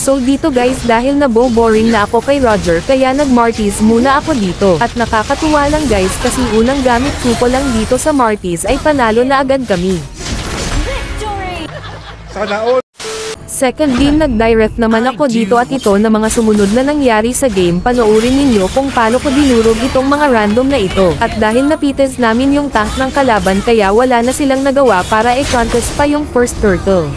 So dito guys, dahil boring na ako kay Roger, kaya nag-Martis muna ako dito. At nakakatuwa lang guys kasi unang gamit ko lang dito sa Martis ay panalo na agad kami. Sana all. Second game nag-direct naman ako dito at ito na mga sumunod na nangyari sa game, panoorin ninyo kung paano ko dinurog itong mga random na ito. At dahil napites namin yung tank ng kalaban kaya wala na silang nagawa para i-contest pa yung first turtle.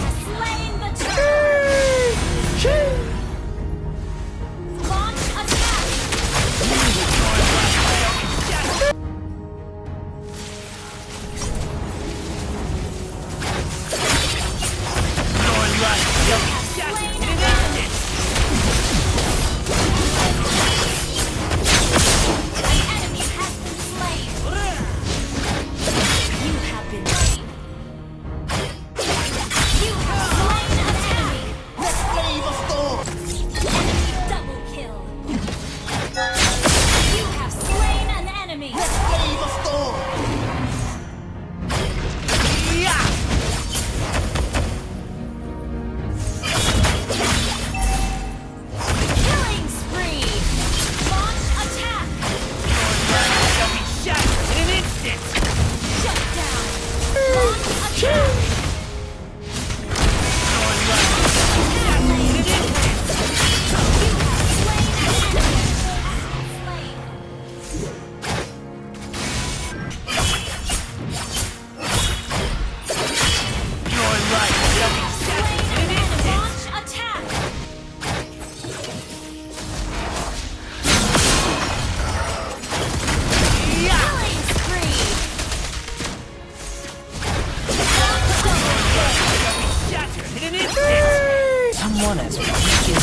Someone as weak as you.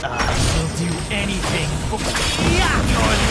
I will do anything for your